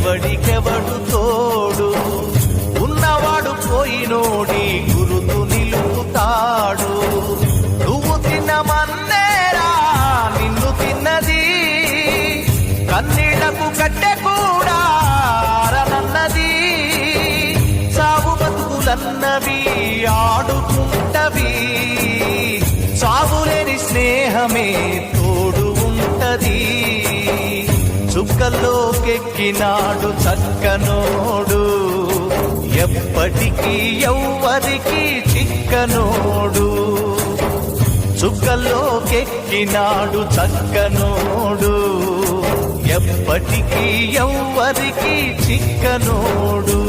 ఎవడికెవడు తోడు ఉన్నవాడు పోయినోడి గురుతు నిలుపుతాడు. నువ్వు తిన్నమన్నేరా నిన్ను తిన్నది, కన్నీళ్లకు కట్టె కూడా ఆరనన్నది. సాగు బతుకులన్నవి ఆడుకుంటవి, సాగులేని స్నేహమే తోడు ఉంటది. చుక్కల్లోకెక్కినాడు చక్కనోడు, ఎప్పటికీ ఎవ్వరికి చిక్కనోడు. చుక్కల్లోకెక్కినాడు చక్కనోడు, ఎప్పటికీ ఎవ్వరికి చిక్కనోడు.